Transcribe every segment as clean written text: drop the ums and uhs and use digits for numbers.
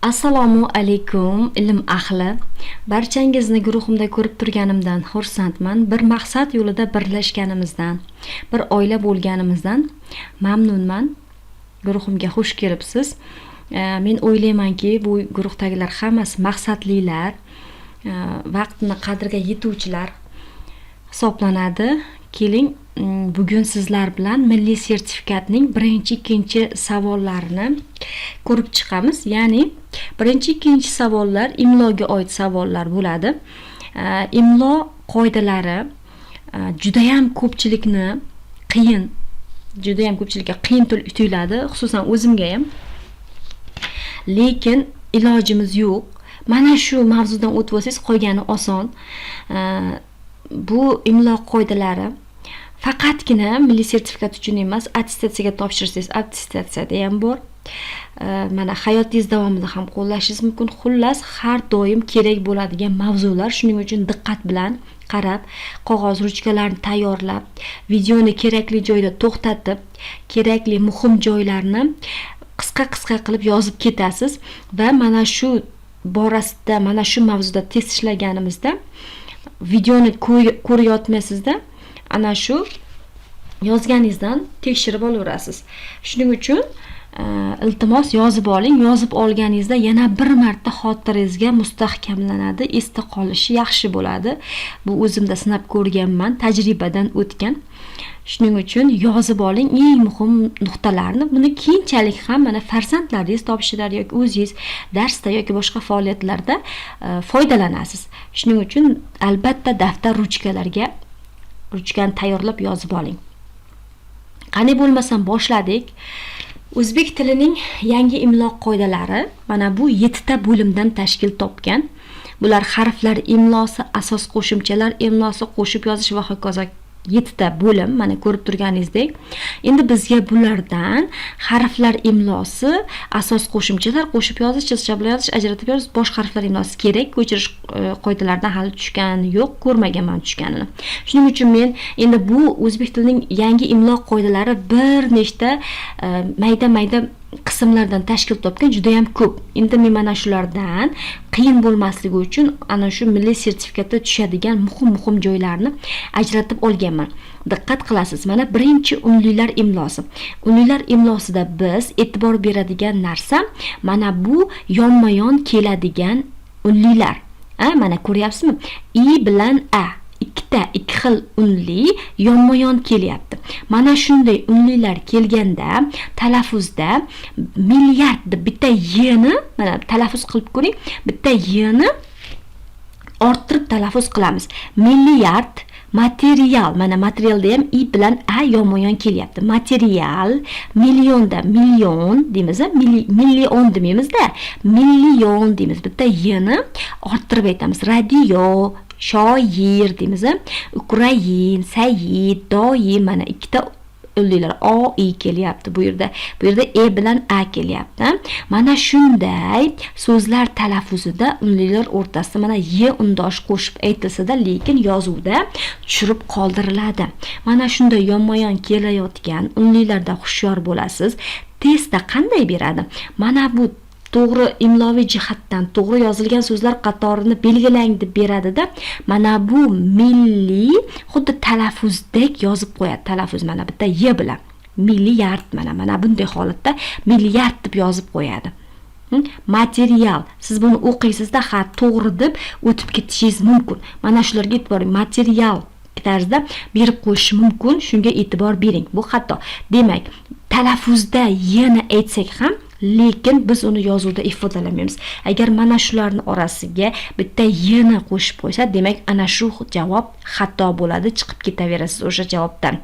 Assalomu alaykum ilm ahli. Barchangizni guruhimda ko'rib turganimdan xursandman. Bir maqsad yo'lida birlashganimizdan, bir oila bo'lganimizdan mamnunman. Guruhimga xush kelibsiz. Men o'ylaymanki, bu guruhdagilar hammasi maqsadlilar, vaqtini qadriga yetuvchilar hisoblanadi. Keling, bugun sizlar bilan milliy sertifikatning birinchi, ikkinchi savollarini ko'rib chiqamiz. Ya'ni birinchi, ikkinchi savollar imloga oid savollar bo'ladi. Imlo qoidalari juda ham ko'pchilikka qiyin tuyuladi, xususan o'zimga ham. Lekin ilojimiz yo'q. Mana shu mavzudan o'tib olsangiz, qolgani oson. Bu imlo qoidalari faqatgina milliy sertifikat uchun emas, attestatsiyaga topshirsangiz, attestatsiyada ham bor. Mana hayotingiz davomida ham qo'llashingiz mumkin. Xullas, har doim kerak bo'ladigan mavzular. Shuning uchun diqqat bilan qarab, qog'oz ruchkalarni tayyorlab, videoni kerakli joyda to'xtatib, kerakli muhim joylarni qisqa qilib yozib ketasiz va mana shu borasida, mana shu mavzuda test ishlaganimizda videoni ko'rayotmaysizda, ana shu yozganingizdan tekshirib olaverasiz. Shuning uchun iltimos yozib oling. Yozib olganingizda yana bir marta xotirangizga mustahkamlanadi, esda qolishi yaxshi bo'ladi. Bu o'zimda sinab ko'rganman, tajribadan o'tgan. Shuning uchun yozib oling eng muhim nuqtalarni. Buni keyinchalik ham mana farzandlaringiz topshirar yoki o'zingiz darsda yoki boshqa faoliyatlarda foydalanasiz. Shuning uchun albatta daftar ruchkani tayyorlab yozib oling. Qani bo'lmasam boshladik. O'zbek tilining yangi imlo qoidalari mana bu 7 ta bo'limdan tashkil topgan. Bular harflar imlosi, asos qo'shimchalar imlosi, qo'shib yozish va hokazo 7 ta bo'lim, mana ko'rib turganingizdek. Endi bizga bulardan harflar imlosi, asos qo'shimchalar, qo'shib yozish, chizib yozish, ajratib yozish, boshqa harflar imlosi kerak. Ko'chirish qoidalaridan hali tushgani yo'q, ko'rmaganman tushganini. Shuning uchun men endi bu o'zbek tilining yangi imlo qoidalari bir nechta mayda qismlardan tashkil topgan, juda ham ko'p. Endi men mana shulardan qiyin bo'lmasligi uchun ana shu milliy sertifikatga tushadigan muhim joylarni ajratib olganman. Diqqat qilasiz. Mana birinchi unlilar imlosi. Unlilar imlosida biz e'tibor beradigan narsa mana bu yonma-yon keladigan unlilar. Mana ko'ryapsizmi? I bilan A. Ikki xil unli yonma-yon kelyapti. Mana shunday unlilar kelganda talaffuzda milliard deb bitta y-ni mana talaffuz qilib ko'ring. Bitta y-ni orttirib talaffuz qilamiz. Milliard, material, mana materialda ham i bilan a yonma-yon kelyapti. Material, millionda million deymiz, million demaymiz-da, million deymiz. Bitta y-ni orttirib aytamiz. Radio, shoir deymiz, Ukrain, Said, doim mana ikkita unlilar o i kelyapti bu yerda. Bu yerda e bilan a kelyapti. Mana shunday so'zlar talaffuzida unlilar o'rtasida mana y undosh qo'shib aytilsa-da, lekin yozuvda tushirib qoldiriladi. Mana shunday yonma-yon kelayotgan unlilarda hushyor bo'lasiz. Testda qanday beradi? Mana bu to'g'ri imloviy jihatdan to'g'ri yozilgan so'zlar qatorini belgilang deb beradida, mana bu milliy xuddi talaffuzdek yozib qo'yadi. Talaffuz mana bitta y bilan milliard, mana bunday holatda milliard deb yozib qo'yadi. Material, siz buni o'qiysizda ha to'g'ri deb o'tib ketishingiz mumkin. Mana shularga e'tibor bering. Material tarzda berib qo'yish mumkin, shunga e'tibor bering. Bu xato. Demak, talaffuzda yana aytsak ham, lekin biz uni yozuvda ifodalamaymiz. Agar mana shularning orasiga bitta y-ni qo'shib qo'ysa, demak ana shu javob xato bo'ladi, chiqib ketaverasiz o'sha javobdan.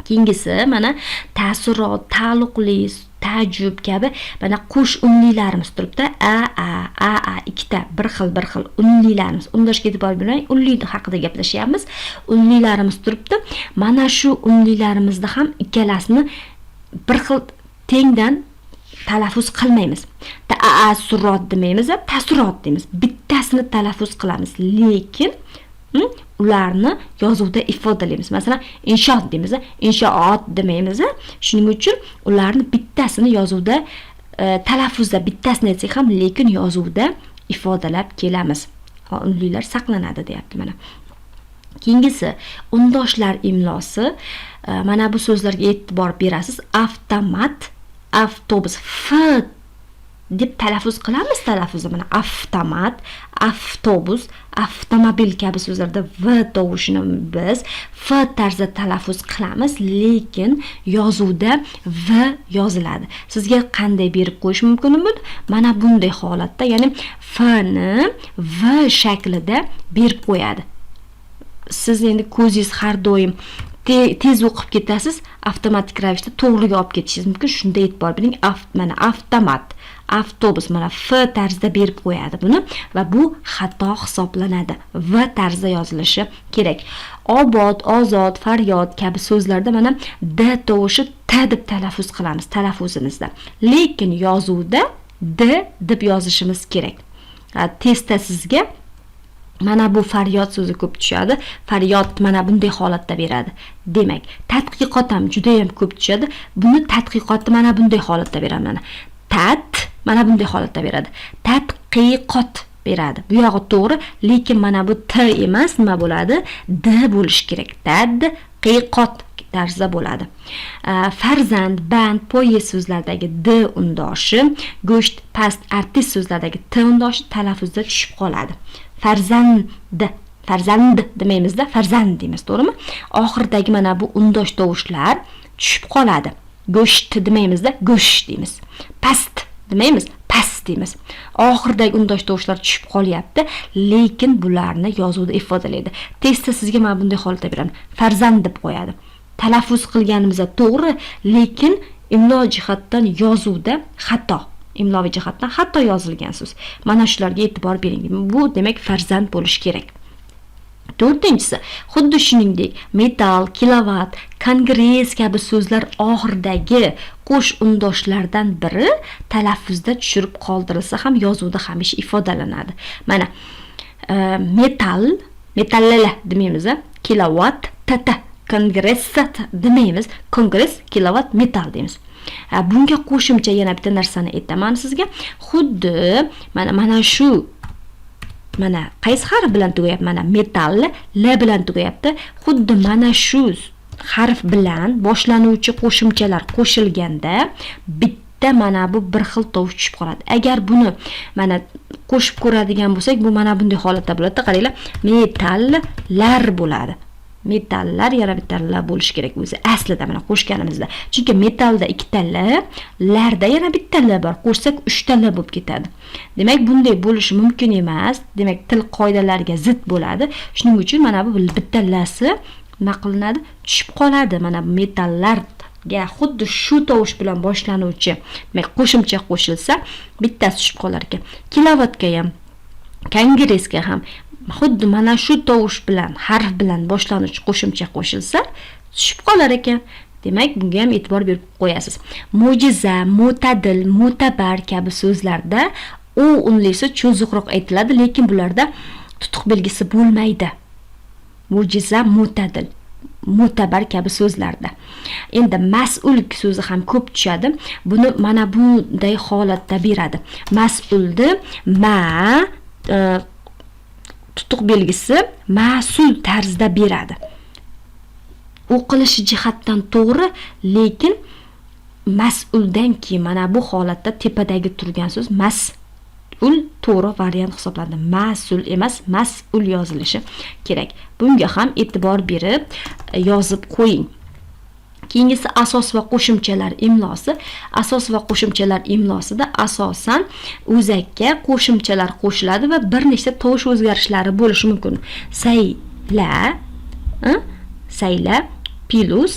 Keyingisi mana ta'ssurot, taalluqli, ta'jub kabi mana qo'sh unlilarimiz turibdi. A ikkita bir xil unlilarimiz. Undashga e'tibor bering, unli haqida gaplashyapmiz. Unlilarimiz turibdi. Mana shu unlilarimizda ham ikkalasini bir xil tengdan talaffuz qilmaymiz. Ta'assurot demaymiz, ta'ssurot deymiz. Bittasini talaffuz qilamiz, lekin ularni yozuvda ifodalaymiz. Masalan, inshoot deymiz, inshoot demaymiz. Shuning uchun ularni bittasini yozuvda talaffuzda bittasini aytsak ham, lekin yozuvda ifodalab kelamiz. Unlilar saqlanadi deyapti mana. Keyingisi undoshlar imlosi. Mana bu so'zlarga e'tibor berasiz. Avtomat, avtobus, f deb talaffuz qilamiz talaffuzni. Mana avtomat, avtobus, avtomobil kabi so'zlarda v tovushini biz f tarzda talaffuz qilamiz, lekin yozuvda v yoziladi. Sizga qanday berib qo'yish mumkin buni? Mana bunday holatda, ya'ni f ni v shaklida berib qo'yadi. Siz endi ko'zingiz har doim tez o'qib ketasiz, avtomatik ravishda to'g'riga olib ketishingiz mumkin. Shunda e'tibor bering. Mana avtomat, avtobus mana f tarzda berib qo'yadi buni va bu xato hisoblanadi. V tarzda yozilishi kerak. Obod, ozod, faryod kabi so'zlarda mana d tovushi t deb talaffuz qilamiz talaffuzimizda. Lekin yozuvda d deb yozishimiz kerak. Testda sizga mana bu faryod so'zi ko'p tushadi. Faryod mana bunday holatda beradi. Demak, tadqiqot ham juda ham ko'p tushadi. Buni tadqiqotni mana bunday holatda beradi. Mana mana bunday holatda beradi. Tadqiqot beradi. Bu yog'i to'g'ri, lekin mana bu t emas, nima bo'ladi? D bo'lish kerak. Tadqiqot tarzda bo'ladi. Farzand, band, poyez so'zlaridagi d undoshi, go'sht, past, artist so'zlaridagi t undoshi talaffuzda tushib qoladi. Farzand demaymiz-da, farzand deymiz, to'g'rimi? Oxirdagi mana bu undosh tovushlar tushib qoladi. Go'sht demaymiz-da, go'sht deymiz. Past demaymiz, past deymiz. Oxirdagi undosh tovushlar tushib qolyapti, lekin bularni yozuvda ifodalaydi. Testda sizga mana bunday holatda beraman. Farzand deb qo'yadi. Talaffuz qilganimizda to'g'ri, lekin imlo jihatdan yozuvda xato. Imloviy jihatdan xato yozilgan so'z. Mana shularga e'tibor bering. Bu demak farzand bo'lishi kerak. To'rtinchisi, xuddi shuningdek, metal, kilovat, kongress kabi so'zlar oxiridagi qo'sh undoshlardan biri talaffuzda tushirib qoldirilsa ham yozuvda hamisha ifodalanadi. Mana metallala demaymiz, kilovat, tata, kongress demaymiz, kongress, kilovat, metal deymiz. Bunga qo'shimcha yana bitta narsani aytaman sizga. Xuddi mana shu mana qaysi harf bilan tugayapti? Mana metal l bilan tugayapti. Xuddi mana shu harf bilan boshlanuvchi qo'shimchalar qo'shilganda bitta mana bu bir xil tovush tushib qoladi. Agar buni mana qo'shib ko'radigan bo'lsak, bu mana bunday holatda bo'ladi. Qaranglar, metallar bo'ladi. Metallar yana bitta l bo'lishi kerak o'zi aslida mana qo'shganimizda. Chunki metalda ikkita l, larda yana bitta l bor. Qo'shsak 3 ta l bo'lib ketadi. Demak, bunday bo'lishi mumkin emas. Demak, til qoidalariga zid bo'ladi. Shuning uchun mana bu bitta lasi nima qilinadi? Tushib qoladi. Mana bu metallarga xuddi shu tovush bilan boshlanuvchi, demak, qo'shimcha qo'shilsa, bittasi tushib qolar ekan. Kilovatga ham, kongressga ham xuddi mana shu tovush bilan, harf bilan boshlanuvchi qo'shimcha qo'shilsa, tushib qolar ekan. Demak, bunga ham e'tibor berib qo'yasiz. Mo'jiza, mo'tadil, mo'tabar kabi so'zlarda u unlisi cho'ziqroq aytiladi, lekin bularda tutuq belgisi bo'lmaydi. Mo'jiza, mo'tadil, mo'tabar kabi so'zlarda. Endi mas'ul so'zi ham ko'p tushadi. Buni mana bunday holatda beradi. Mas'ulni tutuq belgisi mas'ul tarzda beradi. O'qilishi jihatdan to'g'ri, lekin mas'uldan keyin mana bu holatda tepadagi turgan so'z mas'ul to'g'ri variant hisoblanadi. Mas'ul emas, mas'ul yozilishi kerak. Bunga ham e'tibor berib yozib qo'ying. Keyingisi asos va qo'shimchalar imlosi. Asos va qo'shimchalar imlosida asosan o'zakka qo'shimchalar qo'shiladi va bir nechta tovush o'zgarishlari bo'lishi mumkin. Sayla plus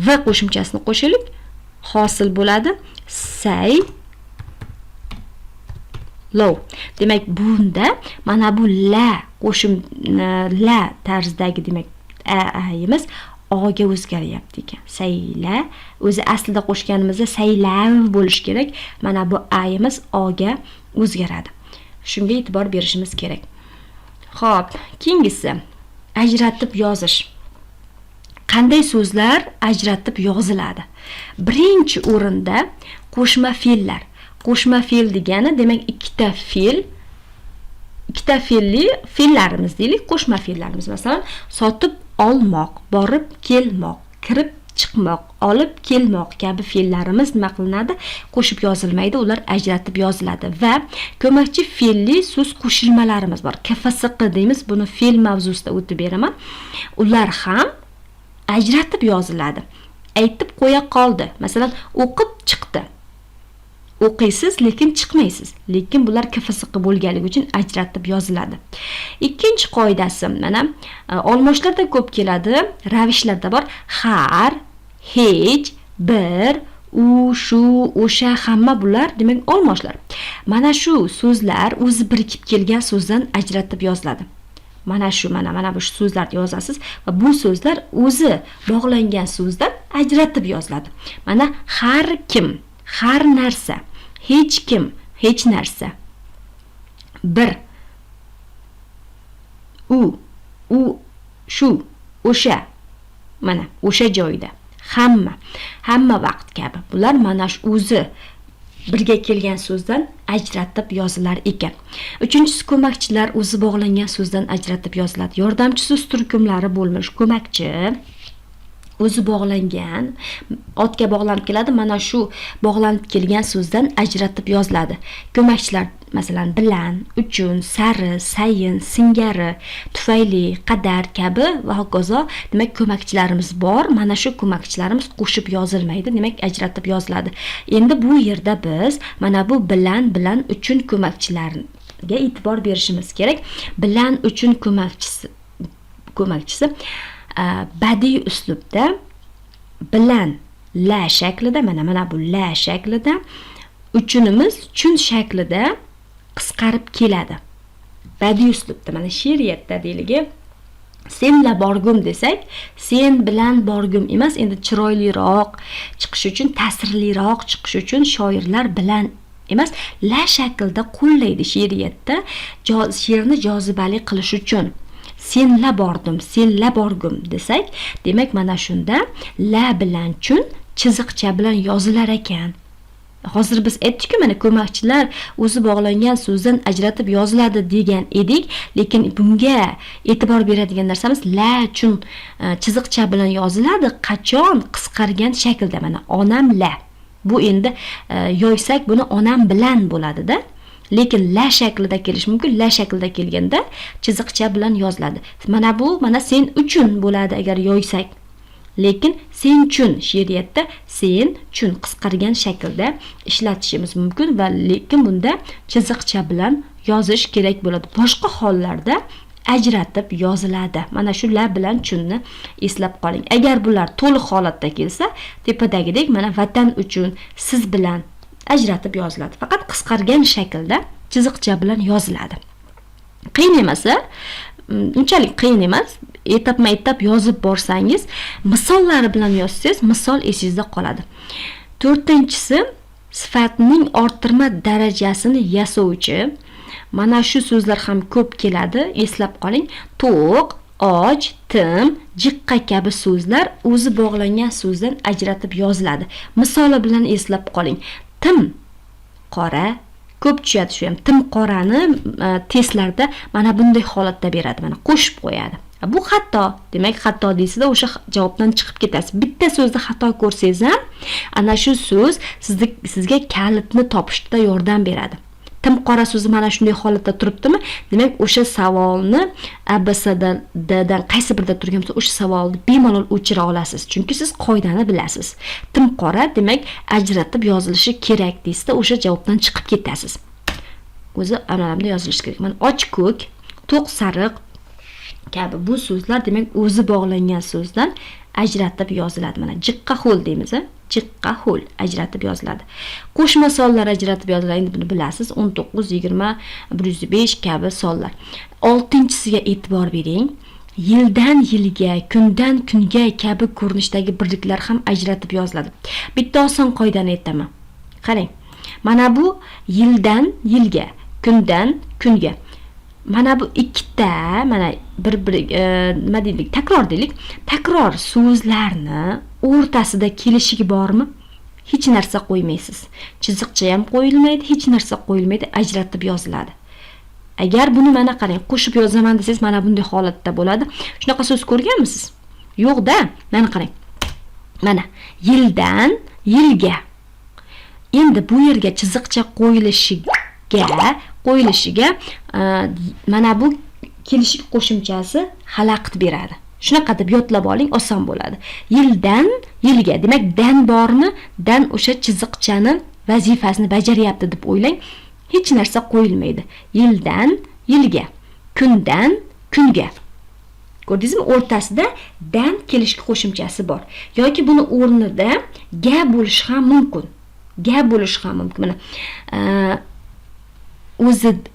va qo'shimchasini qo'shaylik, hosil bo'ladi saylov. Demak, bunda mana bu la tarzdagi demak ayimiz oga o'zgaryapti ekan. Sayla o'zi aslida qo'shganimizda saylav bo'lish kerak. Mana bu ayimiz oga o'zgaradi. Shunga e'tibor berishimiz kerak. Xo'p, keyingisi ajratib yozish. qanday so'zlar ajratib yoziladi? Birinchi o'rinda qo'shma fe'llar. Qo'shma fe'l degani demak ikkita fe'lli fe'llarimiz deylik, qo'shma fe'llarimiz. Masalan, sotib olmoq, borib kelmoq, kirib chiqmoq, olib kelmoq kabi fe'llarimiz nima qilinadi? Qo'shib yozilmaydi, ular ajratib yoziladi. Va ko'makchi fe'lli so'z qo'shilmalarimiz bor. KFSQ deymiz, buni fe'l mavzusida o'tib beraman. Ular ham ajratib yoziladi. Aytib qo'ya qoldi. Masalan, o'qib chiqdi. O'qiysiz, lekin chiqmaysiz. Lekin bular KFSQ bo'lganligi uchun ajratib yoziladi. Ikkinchi qoidasi, mana olmoshlarda ko'p keladi, ravishlarda bor. Har, hech, bir, u, shu, o'sha, hamma bular demak olmoshlar. Mana shu so'zlar o'zi birikib kelgan so'zdan ajratib yoziladi. Mana bu so'zlarni yozasiz va bu so'zlar o'zi bog'langan so'zdan ajratib yoziladi. Mana har kim, har narsa, hech kim, hech narsa. Bir, u, shu, o'sha. Mana o'sha joyda. Hamma vaqt kabi. Bular mana shu o'zi birga kelgan so'zdan ajratib yozilar ekan. Uchinchisi ko'makchilar o'zi bog'langan so'zdan ajratib yoziladi. Yordamchi so'z turkumlari bo'lmish. Ko'makchi o'zi bog'langan, otga bog'lanib keladi. Mana shu bog'lanib kelgan so'zdan ajratib yoziladi. Ko'makchilar masalan bilan, uchun, sari, sayin, singari, tufayli, qadar kabi va hokazo. Demak, ko'makchilarimiz bor. Mana shu ko'makchilarimiz qo'shib yozilmaydi, demak ajratib yoziladi. Endi bu yerda biz mana bu bilan, uchun ko'makchilariga e'tibor berishimiz kerak. Bilan, uchun ko'makchisi badiiy uslubda bilan la shaklida, mana bu la shaklida, uchunimiz chun shaklida qisqarib keladi. Badiiy uslubda, mana she'riyatda deyligi, senla borgum desak, sen bilan borgum emas, endi chiroyliroq chiqish uchun, ta'sirliroq chiqish uchun shoirlar bilan emas, la shaklda qo'llaydi she'riyatda, she'rni jozibali qilish uchun. Senla borgum desak, demak mana shunda la bilan chun chiziqcha bilan yozilar ekan. Hozir biz aytdik-ku, mana ko'makchilar o'zi bog'langan so'zdan ajratib yoziladi degan edik, lekin bunga e'tibor beradigan narsamiz la chun chiziqcha bilan yoziladi. Qachon? Qisqargan shaklda. Mana onam la. Bu endi yoysak buni onam bilan bo'ladi-da. Lekin la shaklida kelish mumkin. La shaklida kelganda chiziqcha bilan yoziladi. Mana bu sen uchun bo'ladi agar yoysak. Lekin sen chun she'riyatda sen chun qisqargan shaklda ishlatishimiz mumkin va lekin bunda chiziqcha bilan yozish kerak bo'ladi. Boshqa hollarda ajratib yoziladi. Mana shu la bilan chunni eslab qoling. Agar bular to'liq holatda kelsa, tepadagidek mana vatan uchun, siz bilan ajratib yoziladi. Faqat qisqargan shaklda chiziqcha bilan yoziladi. Qiyin emasa, unchalik qiyin emas. Etap yozib borsangiz, misollari bilan yozsangiz, misol esingizda qoladi. To'rtinchisi, sifatning orttirma darajasini yasovchi. Mana shu so'zlar ham ko'p keladi, eslab qoling. To'q, och, tim, jiqqa kabi so'zlar o'zi bog'langan so'zdan ajratib yoziladi. Misoli bilan eslab qoling. Tim, qora, ko'p tushadi shu ham. Tim qorani testlarda mana bunday holatda beradi, mana qo'shib qo'yadi. Bu xato. Demak, xato deysizda o'sha javobdan chiqib ketasiz. Bitta so'zda xato ko'rsangiz ham, ana shu so'z sizga kalitni topishda yordam beradi. Tim qora so'zi mana shunday holatda turibdimi? Demak, o'sha savolni ABCDdan qaysi birida turgan bo'lsa, o'sha savolni bemalol o'chira olasiz. Chunki siz qoidani bilasiz. Tim qora, demak, ajratib yozilishi kerak deysizda, o'sha javobdan chiqib ketasiz. O'zi amalamda yozilishi kerak. Mana och ko'k, to'q sariq kabi bu so'zlar demak o'zi bog'langan so'zdan ajratib yoziladi. Mana jiqqa ho'l deymiz, jiqqa ho'l ajratib yoziladi. Qo'shma sonlar ajratib yoziladi. Endi buni bilasiz. 19, 20, 105 kabi sonlar. 6-chisiga e'tibor bering. Yildan yilga, kundan kunga kabi ko'rinishdagi birliklar ham ajratib yoziladi. Bitta oson qoidani aytaman. Qarang. Mana bu yildan yilga, kundan kunga. mana bu ikkita, mana bir nima deylik, takror deylik. Takror so'zlarni o'rtasida kelishigi bormi? Hech narsa qo'ymaysiz. Chiziqcha ham qo'yilmaydi, hech narsa qo'yilmaydi, ajratib yoziladi. Agar buni mana qarang, qo'shib yozaman desangiz, mana bunday holatda bo'ladi. Shunaqa so'z ko'rganmisiz? Yo'q-da. Mana qarang. Mana yildan yilga. Endi bu yerga chiziqcha qo'yilishiga mana bu kelishib qo'shimchasi xalaqit beradi. Shunaqa deb yodlab oling, oson bo'ladi. Yildan yilga, demak dan bormi? Dan o'sha chiziqchani vazifasini bajaryapti deb o'ylang. Hech narsa qo'yilmaydi. Yildan yilga, kundan kunga. Ko'rdingizmi? O'rtasida dan kelishki qo'shimchasi bor. Yoki buni o'rnida ga bo'lishi ham mumkin. Ga bo'lishi ham mumkin. Mana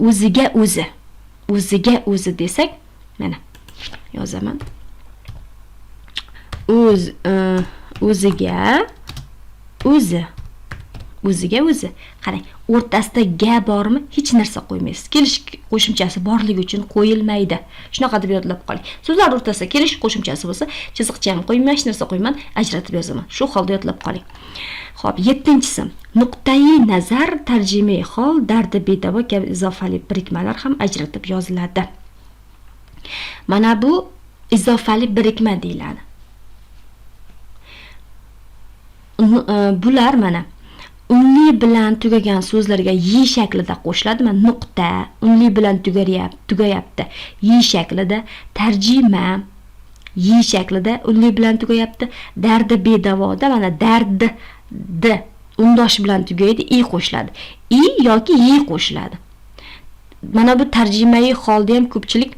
o'ziga o'zi desak, mana yozaman. O'ziga o'zi. Qarang, o'rtasida ga bormi? Hech narsa qo'ymaysiz. Kelish qo'shimchasi borligi uchun qo'yilmaydi. Shunaqa deb yodlab qoling. So'zlar o'rtasida kelish qo'shimchasi bo'lsa, chiziqcha ham qo'ymayman, hech narsa qo'yman, ajratib yozaman. Shu holda yodlab qoling. Xo'p, 7-si. Nuqtai nazar, tarjimai hol, dardi bedavo kabi izofali birikmalar ham ajratib yoziladi. Mana bu izofali birikma deyiladi. Bular mana unli bilan tugagan so'zlarga yi shaklida qo'shiladi. Mana nuqta unli bilan tugayapti. Yi shaklida, tarjima yi shaklida unli bilan tugayapti. Dardi bedavoda mana dardi undosh bilan tugaydi, i qo'shiladi. I yoki yi qo'shiladi. Mana bu tarjimai holda ham ko'pchilik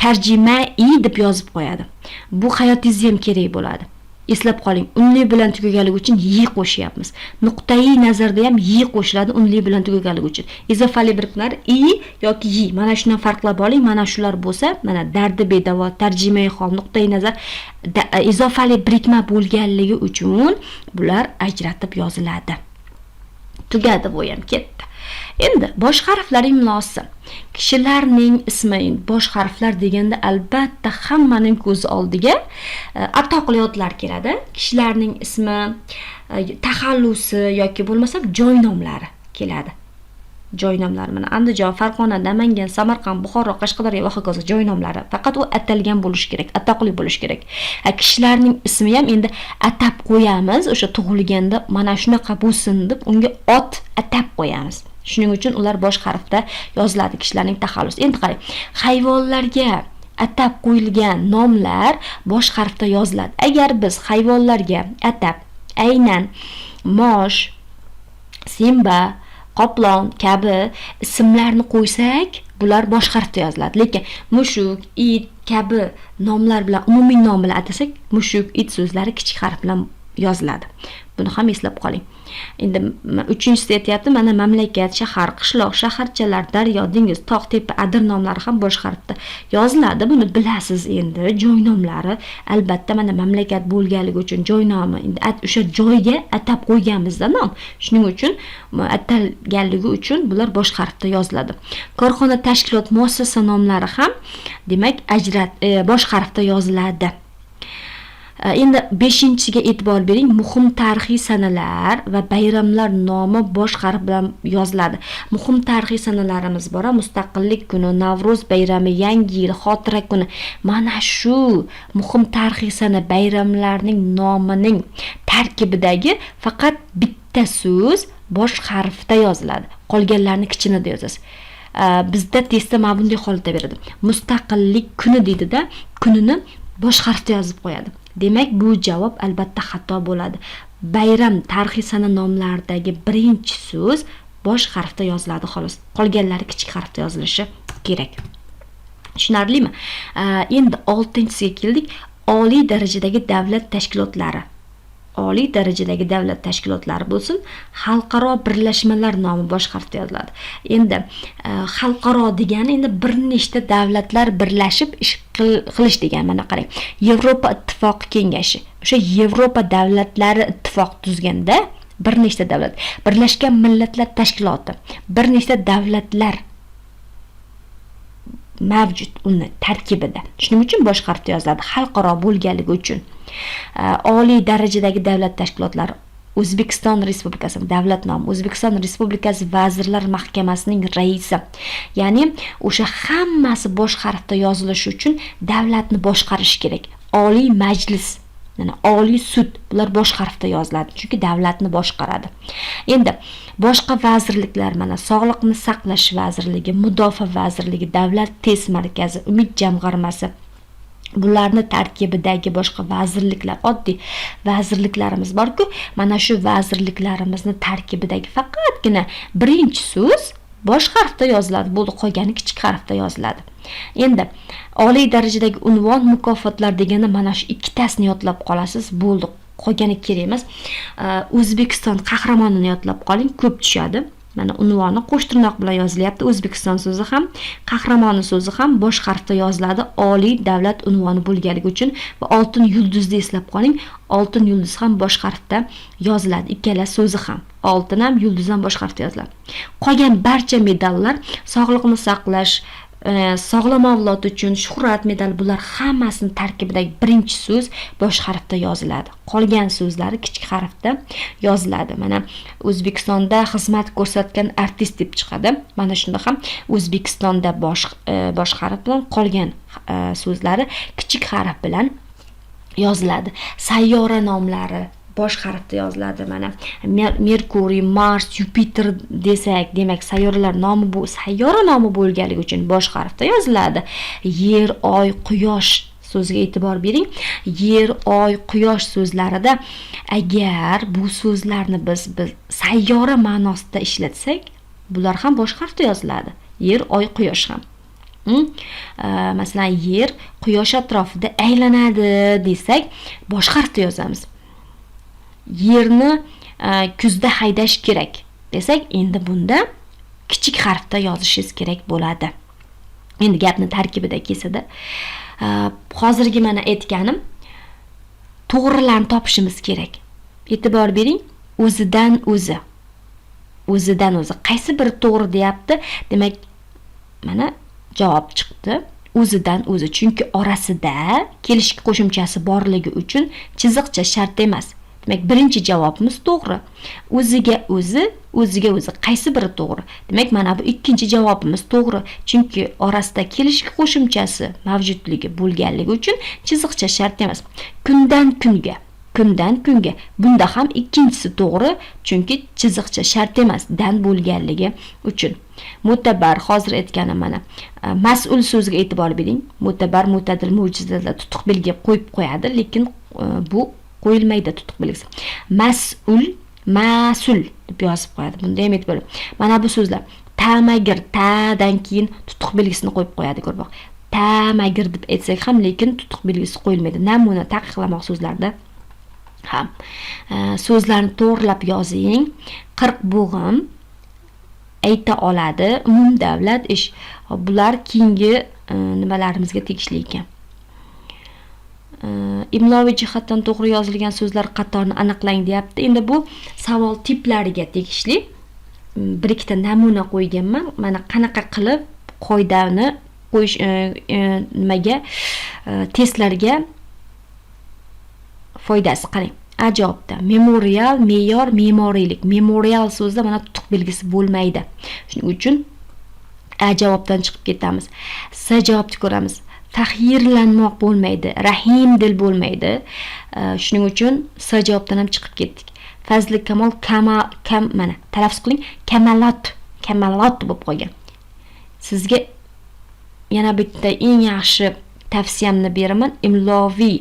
tarjimai deb yozib qo'yadi. Bu hayotingizga ham kerak bo'ladi. Eslab qoling, unli bilan tugaganligi uchun yi qo'shyapmiz. Nuqtai nazarda ham yi qo'shiladi unli bilan tugaganligi uchun. Izofali birikmalar i yoki yi. Mana shundan farqlab oling. Mana shular bo'lsa, mana dardi bedavo, tarjimai hol, nuqtai nazar izofali birikma bo'lganligi uchun bular ajratib yoziladi. Tugadi, bu ham ketdi. Endi bosh harflar imlosi. Kishilarning ismi, bosh harflar deganda albatta hammaning ko'z oldiga atoqli otlar keladi. Kishilarning ismi, taxallusi yoki bo'lmasa joy nomlari keladi. Joy nomlari mana Andijon, Farg'ona, Namangan, Samarqand, Buxoro, Qashqadaryo va hokazo joy nomlari. Faqat u atalgan bo'lishi kerak, atoqli bo'lishi kerak. Kishilarning ismi ham endi atab qo'yamiz. O'sha tug'ilganda mana shunaqa bo'lsin deb unga ot atab qo'yamiz. Shuning uchun ular bosh harfda yoziladi, kishilarning taxallusi. Endi qarang, hayvonlarga atab qo'yilgan nomlar bosh harfda yoziladi. Agar biz hayvonlarga atab aynan mosh, simba, qoplon kabi ismlarni qo'ysak, bular bosh harfda yoziladi. Lekin mushuk, it kabi nomlar bilan, umumiy nom bilan atasak, mushuk, it so'zlari kichik harf bilan yoziladi. Buni ham eslab qoling. Endi 3-chisi aytayapti, mana mamlakat, shahar, qishloq, shaharchalar, daryo, dengiz, tog', tepa, adir nomlari ham bosh harfda yoziladi. Buni bilasiz endi. Joy nomlari albatta mana mamlakat bo'lganligi uchun joy nomi, endi o'sha joyga atab qo'yganmizda nom. Shuning uchun atalganligi uchun bular bosh harfda yoziladi. Korxona, tashkilot, muassasa nomlari ham demak bosh harfda yoziladi. Endi 5-siga e'tibor bering. Muhim tarixiy sanalar va bayramlar nomi bosh harf bilan yoziladi. Muhim tarixiy sanalarimiz bor: Mustaqillik kuni, Navro'z bayrami, Yangi yil, Xotira kuni. Mana shu muhim tarixiy sana bayramlarning nomining tarkibidagi faqat bitta so'z bosh harfda yoziladi. Qolganlarni kichkinada yozasiz. Bizda testda mana bunday holatda beradi. Mustaqillik kuni deydida, kunini bosh harfda yozib qo'yadi. Demak, bu javob albatta xato bo'ladi. Bayram tarixiy sana nomlaridagi birinchi so'z bosh harfda yoziladi xolos. Qolganlari kichik harfda yozilishi kerak. Tushunarlimi? Endi 6-siga keldik. Oliy darajadagi davlat tashkilotlari. Oliy darajadagi davlat tashkilotlari bo'lsin, xalqaro birlashmalar nomi bosh harfda yoziladi. Endi xalqaro degani endi bir nechta davlatlar birlashib ish qilish degan. Mana qarang, Yevropa ittifoqi kengashi. O'sha Yevropa davlatlari ittifoq tuzganda bir nechta davlat, Birlashgan Millatlar Tashkiloti, bir nechta davlatlar mavjud uni tarkibida. Shuning uchun bosh harfda yoziladi, xalqaro bo'lganligi uchun. Oliy darajadagi davlat tashkilotlari O'zbekiston Respublikasining davlat nomi, O'zbekiston Respublikasi Vazirlar Mahkamasining raisi. Ya'ni o'sha hammasi bosh harfda yozilishi uchun davlatni boshqarish kerak. Oliy Majlis, ya'ni Oliy sud, bular bosh harfda yoziladi, chunki davlatni boshqaradi. Endi boshqa vazirliklar mana Sog'liqni saqlash vazirligi, Mudofaa vazirligi, Davlat test markazi, Umid jamg'armasi, bularni tarkibidagi boshqa vazirliklar, oddiy vazirliklarimiz bor-ku, mana shu vazirliklarimizni tarkibidagi faqatgina birinchi so'z bosh harfda yoziladi, bo'ldi, qolgani kichik harfda yoziladi. Endi oliy darajadagi unvon, mukofotlar deganda mana shu ikkitasini yodlab qolasiz, bo'ldi, qolgani kerak emas. O'zbekiston qahramonini yodlab qoling, ko'p tushadi. Mana unvoni qo'sh tirnoq bilan yozilyapti. O'zbekiston so'zi ham, qahramoni so'zi ham bosh harfda yoziladi, oliy davlat unvoni bo'lganligi uchun. Va oltin yulduzni eslab qoling. Oltin yulduz ham bosh harfda yoziladi. Ikkala so'zi ham, oltin ham, yulduz ham bosh harfda yoziladi. Qolgan barcha medallar, sog'liqni saqlash, sog'lom avlod uchun shuhrat medali, bular hammasini tarkibidagi birinchi so'z bosh harfda yoziladi. Qolgan so'zlari kichik harfda yoziladi. Mana O'zbekistonda xizmat ko'rsatgan artist deb chiqadi. Mana shunda ham O'zbekistonda bosh harf bilan, qolgan so'zlari kichik harf bilan yoziladi. Sayyora nomlari bosh harfda yoziladi. Mana Merkuriy, Mars, Yupiter desak, demak sayyoralar nomi, bu sayyora nomi bo'lganligi uchun bosh harfda yoziladi. Yer, oy, quyosh so'ziga e'tibor bering. Yer, oy, quyosh so'zlarida agar bu so'zlarni biz sayyora ma'nosida ishlatsak, bular ham bosh harfda yoziladi. Yer, oy, quyosh ham. Masalan, yer quyosh atrofida aylanadi desak, bosh harfda yozamiz. Yerni kuzda haydash kerak desak, endi bunda kichik harfda yozishingiz kerak bo'ladi. Endi gapni tarkibida kesadi. Hozirgi mana aytganim, to'g'rilarni topishimiz kerak. E'tibor bering, o'zidan o'zi. O'zidan o'zi. Qaysi biri to'g'ri deyapti? Demak, mana javob chiqdi. O'zidan o'zi. Chunki orasida kelishki qo'shimchasi borligi uchun chiziqcha shart emas. Demak, birinchi javobimiz to'g'ri. O'ziga o'zi, o'ziga o'zi. Qaysi biri to'g'ri? Demak, mana bu ikkinchi javobimiz to'g'ri. Chunki orasida kelishki qo'shimchasi mavjudligi bo'lganligi uchun chiziqcha shart emas. Kundan kunga. Kundan kunga. Bunda ham ikkinchisi to'g'ri, chunki chiziqcha shart emas, dan bo'lganligi uchun. Mo'tabar, hozir aytganim mana. Mas'ul so'ziga e'tibor bering. Mo'tabar, mo'tadil, mo'jizada tutuq belgi qo'yib qo'yadi, lekin bu qo'yilmaydi tutuq belgisi. Mas'ul, mas'ul deb yozib qo'yadi. Bunda ham e'tibor bering. Mana bu so'zlar tamagir, tadan keyin tutuq belgisini qo'yib qo'yadi, ko'rib. Tamagir deb aytsak ham, lekin tutuq belgisi qo'yilmaydi. Namuna taqiqlamoq so'zlarda ham so'zlarni to'g'rilab yozing. 40 bo'g'im ayta oladi, umumdavlat ish. Bular keyingi nimalarimizga tegishli ekan. Imloviy jihatdan to'g'ri yozilgan so'zlar qatorini aniqlang deyapti. Endi bu savol tiplariga tegishli. Bir ikkita namuna qo'yganman. Mana qanaqa qilib qoidani qo'yish nimaga testlarga foydasi qarang. A javobda memorial, me'yor, me'moriylik. Memorial so'zda mana tutuq belgisi bo'lmaydi. Shuning uchun A javobdan chiqib ketamiz. S javobni ko'ramiz. Tahirlanmoq bo'lmaydi, rahim dil bo'lmaydi. Shuning uchun S javobdan ham chiqib ketdik. Fazli kamol, mana talaffuz qiling, kamalot bo'lib qolgan. Sizga yana bitta eng yaxshi tavsiyamni beraman. Imloviy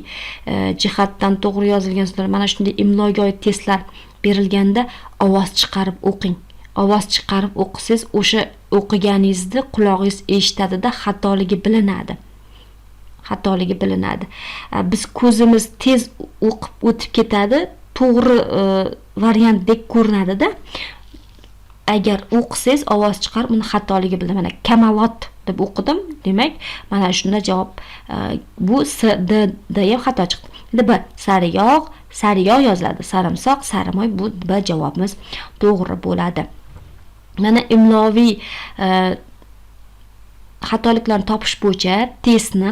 jihatdan to'g'ri yozilgan so'zlar, mana shunday imloga oid testlar berilganda ovoz chiqarib o'qing. Ovoz chiqarib o'qisangiz, o'sha o'qiganingizni qulog'ingiz eshitadi-da, xatoligi bilinadi. Biz ko'zimiz tez o'qib o'tib ketadi, to'g'ri variantdek ko'rinadi-da. Agar o'qisangiz, ovoz chiqarib uni xatoligi bilan, mana kamalot deb o'qidim, demak, mana shunda javob bu S, D ham xato chiqdi. Endi B, sariyog yoziladi, sarimsoq, sarimoy, bu B javobimiz to'g'ri bo'ladi. Mana imloviy xatoliklarni topish bo'yicha testni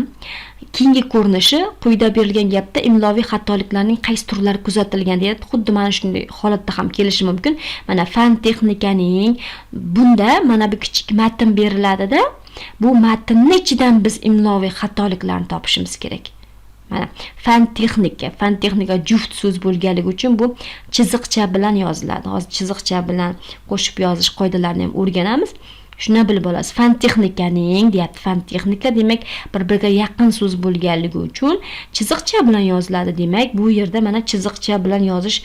keyingi ko'rinishi quyida berilgan gapda imloviy xatoliklarning qaysi turlari kuzatilgan deyapti. Xuddi mana shunday holatda ham kelishi mumkin. Mana fan texnikaning bunda mana bu kichik matn beriladi-da, bu matnning ichidan biz imloviy xatoliklarni topishimiz kerak. Mana fan texnika juft so'z bo'lganligi uchun bu chiziqcha bilan yoziladi. Hozir chiziqcha bilan qo'shib yozish qoidalarini ham o'rganamiz. Shuni bilib olasiz. Fan texnikaning deyapti. Fan texnika demak bir-biriga yaqin so'z bo'lganligi uchun chiziqcha bilan yoziladi. Demak, bu yerda mana chiziqcha bilan yozish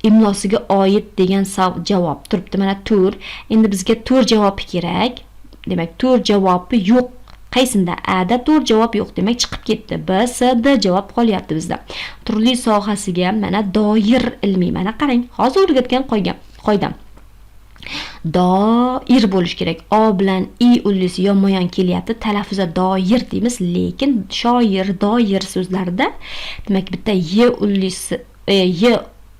imlosiga oid degan javob turibdi. Mana 4. Endi bizga 4 javobi kerak. Demak, 4 javobi yo'q. Qaysinda? A da 4 javob yo'q. Demak, chiqib ketdi. B, C, D javob qolyapti bizda. Turli sohasiga mana doir ilmiy. Mana qarang, hozir o'rgatgan qoidam. Doir bo'lish kerak. O bilan I ullisi yonma-yon kelyapti. Talaffuzda doir deymiz, lekin shoir, doir so'zlarida demak bitta Y ullisi, Y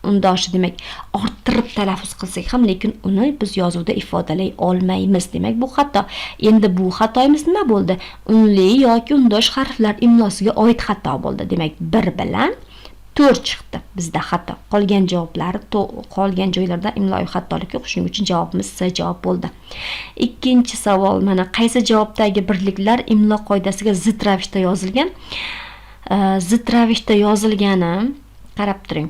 undoshi demak orttirib talaffuz qilsak ham, lekin uni biz yozuvda ifodalay olmaymiz. Demak, bu xato. Endi bu xatoyimiz nima bo'ldi? Unli yoki undosh harflar imlosiga oid xato bo'ldi. Demak, 1 bilan 4 chiqdi bizda xato. Qolgan javoblari qolgan joylarda imloviy xatolik yo'q. Shuning uchun javobimiz C javob bo'ldi. Ikkinchi savol, mana qaysi javobdagi birliklar imlo qoidasiga zid ravishda yozilgan? Zid ravishda yozilgani qarab turing.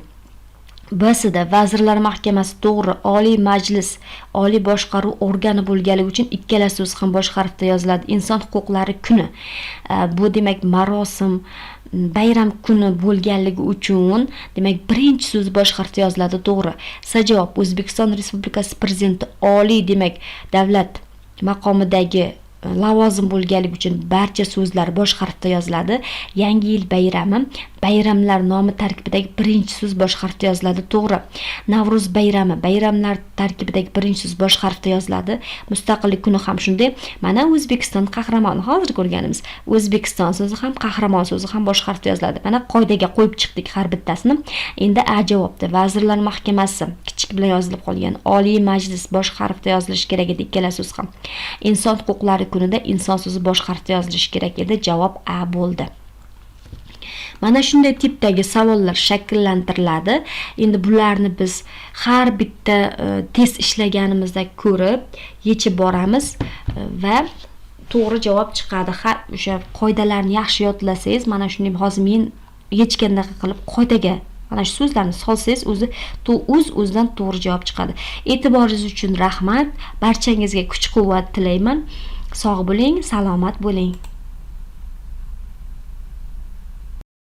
B'sida Vazirlar Mahkamasi to'g'ri, Oliy Majlis, Oliy boshqaruv organi bo'lganligi uchun ikkala so'z ham bosh harfda yoziladi. Inson huquqlari kuni. Bu demak marosim, bayram kuni bo'lganligi uchun demak birinchi so'z bosh harfda yoziladi, to'g'ri. S javob O'zbekiston Respublikasi Prezidenti oliy demak davlat maqomidagi lavozim bo'lganligi uchun barcha so'zlar bosh harfda yoziladi. Yangi yil bayrami, bayramlar nomi tarkibidagi birinchi so'z bosh harfda yoziladi, to'g'ri. Navruz bayrami, bayramlar tarkibidagi birinchi so'z bosh harfda yoziladi. Mustaqillik kuni ham shunday. Mana O'zbekiston qahramoni hozir ko'rganimiz. O'zbekiston so'zi ham, qahramon so'zi ham bosh harfda yoziladi. Mana qoidaga qo'yib chiqdik har bittasini. Endi A javobda Vazirlar Mahkamasi kichik bilan yozilib qolgan. Oliy Majlis bosh harfda yozilishi kerak edi ikkala so'z ham. Inson huquqlari kunida inson so'zi bosh harfda yozilishi kerak edi. Javob A bo'ldi. Mana shunday tipdagi savollar shakllantiriladi. Endi bularni biz har bitta test ishlaganimizda ko'rib, yechib boramiz va to'g'ri javob chiqadi. Har o'sha qoidalarni yaxshi yodlasangiz, mana shunday hozir men yechgandaqa qilib qoidaga mana shu so'zlarni solsangiz o'zidan to'g'ri javob chiqadi. E'tiboringiz uchun rahmat. Barchangizga kuch-quvvat tilayman. Sog' bo'ling, salomat bo'ling.